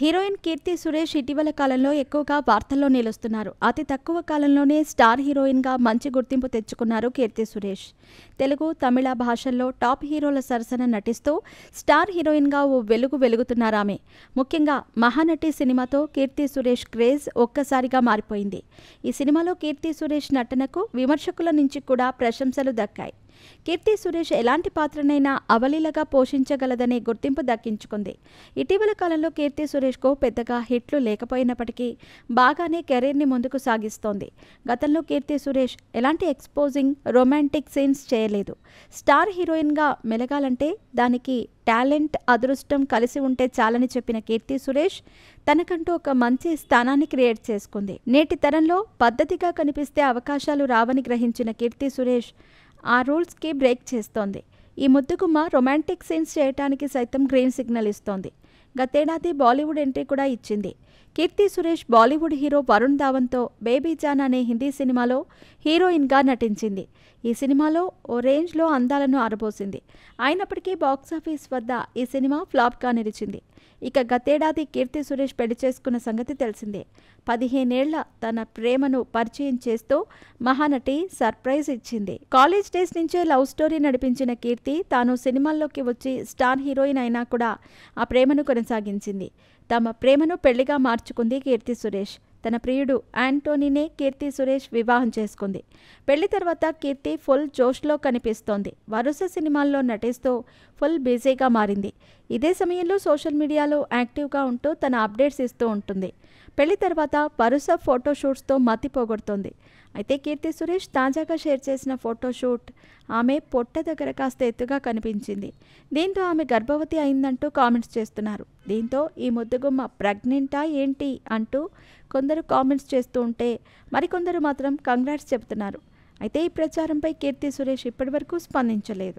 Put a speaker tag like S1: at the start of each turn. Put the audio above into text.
S1: Heroine Keerthy Suresh ఇటీవల కాలంలో ఎక్కువగా వార్తల్లో నిలుస్తున్నారు. అతి తక్కువ కాలంలోనే స్టార్ హీరోయిన్గా మంచి గుర్తింపు తెచ్చుకున్నారు కీర్తి సురేష్. తెలుగు, తమిళ భాషల్లో టాప్ హీరోల సరసన నటిస్తూ స్టార్ హీరోయిన్గా ఓ వెలుగు వెలుగుతున్నారామె. ముఖ్యంగా మహానటి సినిమాతో కీర్తి సురేష్ క్రేజ్ ఒక్కసారిగా మారిపోయింది. ఈ సినిమాలో కీర్తి సురేష్ నటనకు విమర్శకుల నుంచి కూడా ప్రశంసలు దక్కాయి. కీర్తి సురేష్ ఎలాంటి పాత్రనైనా అవలీలగా పోషించగలదనే గుర్తింపు దక్కించుకుంది. ఇటీవల కాలంలో కీర్తి సురేష్కు పెద్దగా హిట్లు లేకపోయినప్పటికీ బాగానే కెరీర్ని ముందుకు సాగిస్తోంది. గతంలో కీర్తి సురేష్ ఎలాంటి ఎక్స్పోజింగ్ రొమాంటిక్ సీన్స్ చేయలేదు. స్టార్ హీరోయిన్గా మెలగాలంటే దానికి టాలెంట్, అదృష్టం కలిసి ఉంటే చాలని చెప్పిన కీర్తి సురేష్ తనకంటూ ఒక మంచి స్థానాన్ని క్రియేట్ చేసుకుంది. నేటి తరంలో పద్ధతిగా కనిపిస్తే అవకాశాలు రావని గ్రహించిన కీర్తి సురేష్ ఆ రూల్స్కి బ్రేక్ చేస్తోంది. ఈ ముద్దుగుమ్మ రొమాంటిక్ సీన్స్ చేయడానికి సైతం గ్రీన్ సిగ్నల్ ఇస్తోంది. గతేడాది బాలీవుడ్ ఎంట్రీ కూడా ఇచ్చింది. కీర్తి సురేష్ బాలీవుడ్ హీరో వరుణ్ ధావన్తో బేబీ జాన్ అనే హిందీ సినిమాలో హీరోయిన్గా నటించింది. ఈ సినిమాలో ఓ రేంజ్లో అందాలను ఆరబోసింది. అయినప్పటికీ బాక్సాఫీస్ వద్ద ఈ సినిమా ఫ్లాప్గా నిలిచింది. ఇక గతేడాది కీర్తి సురేష్ పెళ్లి చేసుకున్న సంగతి తెలిసిందే. 15 ఏళ్ల తన ప్రేమను పరిచయం చేస్తూ మహానటి సర్ప్రైజ్ ఇచ్చింది. కాలేజ్ డేస్ నుంచే లవ్ స్టోరీ నడిపించిన కీర్తి తాను సినిమాల్లోకి వచ్చి స్టార్ హీరోయిన్ అయినా కూడా ఆ ప్రేమను కొనసాగించింది. తమ ప్రేమను పెళ్లిగా మార్చుకుంది కీర్తి సురేష్. తన ప్రియుడు యాంటోనీనే కీర్తి సురేష్ వివాహం చేసుకుంది. పెళ్లి తర్వాత కీర్తి ఫుల్ జోష్లో కనిపిస్తోంది. వరుస సినిమాల్లో నటిస్తూ ఫుల్ బిజీగా మారింది. ఇదే సమయంలో సోషల్ మీడియాలో యాక్టివ్గా ఉంటూ తన అప్డేట్స్ ఇస్తూ ఉంటుంది. పెళ్లి తర్వాత వరుస ఫోటోషూట్స్తో మతి పోగొడుతోంది. అయితే కీర్తి సురేష్ తాజాగా షేర్ చేసిన ఫోటోషూట్ ఆమె పొట్ట దగ్గర కాస్త ఎత్తుగా కనిపించింది. దీంతో ఆమె గర్భవతి అయిందంటూ కామెంట్స్ చేస్తున్నారు. దీంతో ఈ ముద్దుగుమ్మ ప్రెగ్నెంటా ఏంటి అంటూ కొందరు కామెంట్స్ చేస్తూ ఉంటే మరికొందరు మాత్రం కంగ్రాట్స్ చెబుతున్నారు. అయితే ఈ ప్రచారంపై కీర్తి సురేష్ ఇప్పటివరకు స్పందించలేదు.